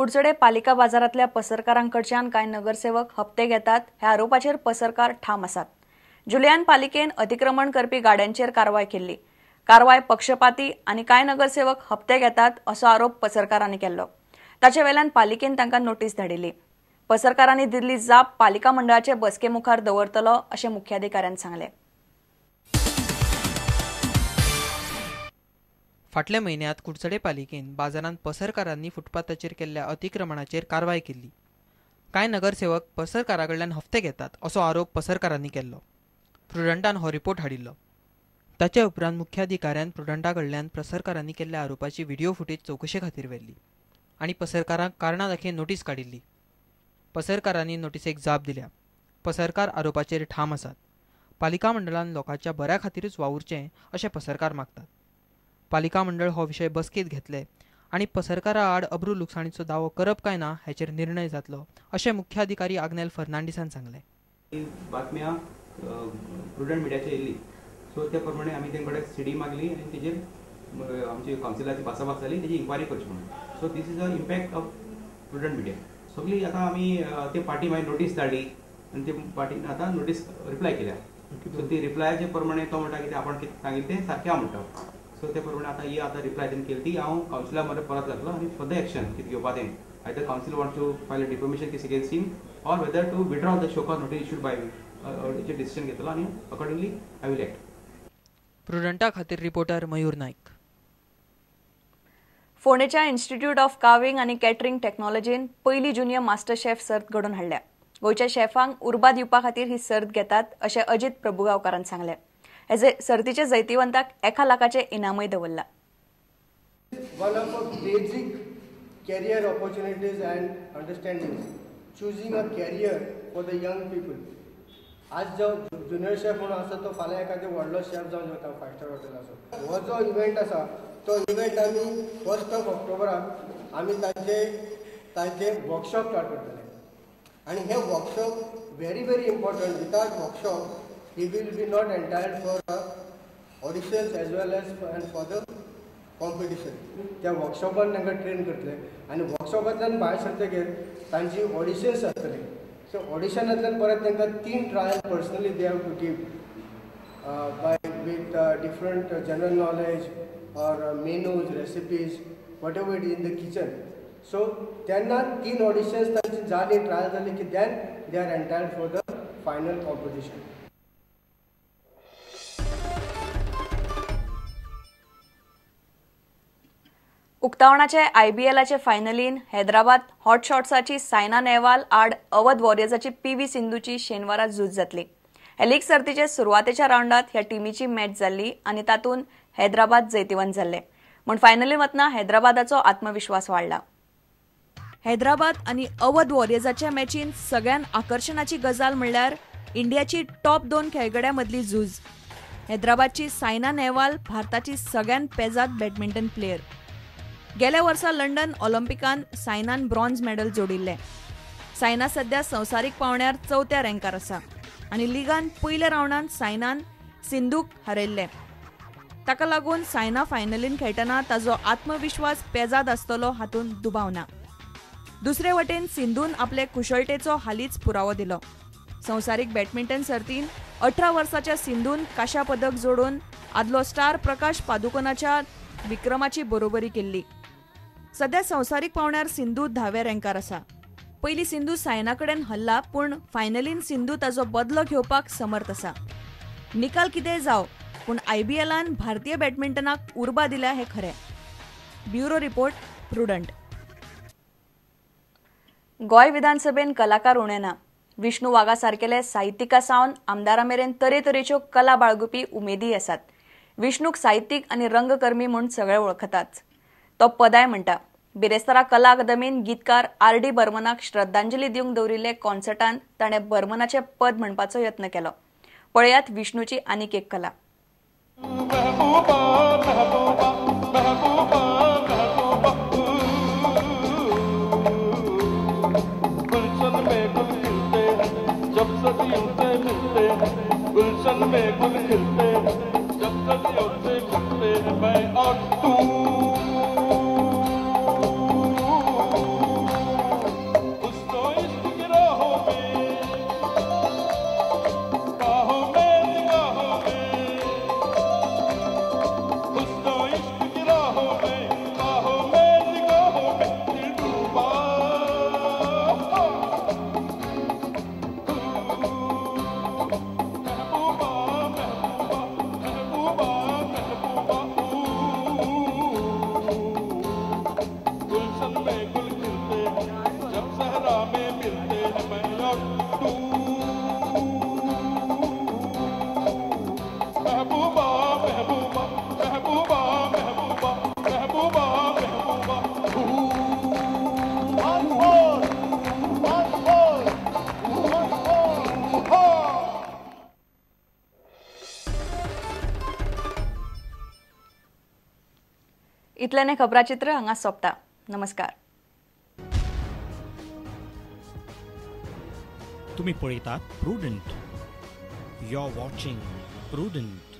कुडचडे पालिका बाजारातल्या पसरकारांकडच्यान कांय नगरसेवक हप्ते घेतात ह्या आरोपाचेर पसरकार ठाम आसात। जुलियान पालिकेन अतिक्रमण करपी गाड्यांचेर कारवाय केल्ली। कारवाय पक्षपाती आनी कांय नगरसेवक हप्ते घेतात असो आरोप पसरकारांनी केल्लो। ताचे वेल्यान पालिकेन तांकां नोटीस धाडिल्ली। पसरकारांनी दिल्ली जाप पालिका मंडळाचे बसके मुखार दवरतलो अशें मुख्याधिकाऱ्यान सांगलें। फाटल्या म्हयन्यात कुडचडे पालिकेन बाजारांत पसरकारांनी फुटपाथाचेर केल्ल्या अतिक्रमणाचेर कारवाय केल्ली। कांय नगरसेवक पसरकारांकडल्यान हप्ते घेतात असो आरोप पसरकारांनी केल्लो। प्रुडंटान हो रिपोर्ट हाडिल्लो। ताचे उपरांत मुख्याधिकाऱ्यान प्रुडंटाकडल्यान पसरकारांनी केल्ल्या आरोपाची व्हिडिओ फुटेज चौकशे खातीर व्हेल्ली आनी पसरकारांक कारणां दाखयन नोटीस काडिल्ली। पसरकारांनी नोटीसेक जाप दिल्या। पसरकार आरोपाचेर ठाम आसात। पालिका मंडळान लोकांच्या बऱ्या खातीरच वावुरचें अशें पसरकार मागतात। पालिका मंडळ हो विशय बसकेत घेतले आनी पसरकारा आड अब्रू लुकसाणीचो दावो करप काय ना हाचेर निर्णय जातलो अशें मुख्याधिकारी आग्नेल फर्नांडीसान सांगलें। बातम्या प्रुडंट मिडियाचेर येयल्ली, सो त्या प्रमाणे आमी तेंकडे सीडी मागली आनी तेजेर आमची कावन्सिलाची भासाभास जाली, तेजी इन्क्वायरी करची म्हणून। So this is a impact of Prudent Media. सगळी आतां आमी ते पार्टी मागीर नोटीस धाडली आनी ते पार्टीन आतां नोटीस रिप्लाय केल्या। सो ती रिप्लायाचे प्रमाणे तो म्हणटा की आपण कितें सांगिल्लें तें सारकें हांव म्हणटा। सो त्या प्रमाणे आतां ही आतां रिप्लाय तेणें केली ती हांव कावन्सिला मरे परत घातलो आनी फर्दर एक्शन कितें घेवपा तें either council wants to file a defamation case against him or whether to withdraw the show cause notice issued by हेचे डिसिजन घेतलो आनी अकॉर्डिंगली आय विल एक्ट। प्रुडंटा खातीर रिपोर्टर मयूर नायक। फोंडेच्या इन्स्टिट्यूट ऑफ काविंग आनी कॅटरिंग टॅक्नॉलॉजीन पयली जुनियर मास्टर शेफ सर्त घडोवन हाडल्या। गोंयच्या शेफांक उर्बा दिवपा खातीर ही सर्त घेतात अशें अजित प्रभुगांवकारान सांगलें। हे सर्तीचे जैतिवंताक 1 लाखाचे इनामय दवरला। One of the basic career opportunities and understandings, choosing a career for the young people. आज जो ज्युनियर शेफ म्हणून आसा तो फाल्यां एखादो व्हडलो शेफ जावन वता 5 स्टार हॉटेलाचो। हो जो इव्हेंट आसा तो इव्हेंट आमी 1 ऑक्टोबराक आमी तांचे वर्कशॉप स्टार्ट करतले आनी हे workshop very important. Without workshop he will be not entitled for auditions as well as for the competition. त्या वर्कशॉपान तांकां ट्रेन करतले आनी वर्कशॉपांतल्यान भायर सरतकीर तांची ऑडिशन्स आसतली। सो ऑडिशनांतल्यान परत तांकां 3 trial personally they have to give by with different general knowledge or menus recipes whatever it is in the kitchen. So तेन्ना 3 ऑडिशन्स तांची जाली, ट्रायल जाली की then they are entitled for the final competition. उक्तावणाचे IBLचे फायनलीन Hyderabad hot शॉट्साची सायना नेहवाल आड अवध वॉरियर्साची PV सिंधूची शेनवारा झूज जातली। हे लीग सर्तीचे सुरवातेच्या राउंडात ह्या टीमीची मॅच जाल्ली आनी तातूंत हैदराबाद जैतिवंत जाल्ले, म्हण फायनलीन वतना हैदराबादाचो आत्मविश्वास वाडला। हैदराबाद आनी अवध वॉरियर्साच्या मॅचीन सगळ्यान आकर्शणाची गजाल म्हणल्यार इंडियाची टॉप 2 खेळगड्यां मदली झूज। हैदराबादची सायना नेहवाल भारताची सगळ्यान पेजाद बॅडमिंटन प्लेयर। गेल्या वर्सा लंडन ऑलिंपिकान सायनान ब्रॉन्झ मेडल जोडिल्ले। सायना सध्या संवसारीक पावंड्यार 4थ्या रँकार आसा आनी लिगान पयल्या राउंडात सायनान सिंधूक हारयल्ले। ताका लागून सायना फायनलीन खेळटना ताजो आत्मविश्वास पेजाद आसतलो हातूंत दुबाव ना। दुसरे वटेन सिंधून आपले कुशळटेचो हालींच पुरावो दिलो। संवसारीक बॅडमिंटन सर्तीन 18 वर्साच्या सिंधून कांशा पदक जोडून आदलो स्टार प्रकाश पादुकोनाच्या विक्रमाची बरोबरी केल्ली। सध्या संवसारीक पावंड्यार सिंधू 10व्या रँकार आसा। पयली सिंधू सायना कडेन हरला, पूण फायनलीन सिंधू ताजो बदलो घेवपाक समर्थ आसा। निकाल कितेंय जाव, पूण IBLन भारतीय बॅडमिंटनाक उर्बा दिल्या हे खरें। Bureau report, prudent. गोंय विधानसभेन कलाकार उणे ना। विष्णू वाघा सारकेले साहित्यिका सावन आमदारा मेरेन तरेतरेच्यो कला बाळगुपी उमेदी आसात। विष्णूक साहित्यीक आनी रंगकर्मी म्हूण सगळे वळखतात। तो पदाय म्हणटा। बिरेस्तारा कला अकादमीन गीतकार RD बर्मनाक श्रद्धांजली दिवंक दवरिल्ले कॉन्सर्टान ताणें बर्मनाचें पद म्हणपाचो यत्न केलो। पळयात विष्णूची आनीक एक कला। इतल्याने खबराचित्र हांगा सोंपता. नमस्कार. तुम्ही पळयतात Prudent. You are watching prudent.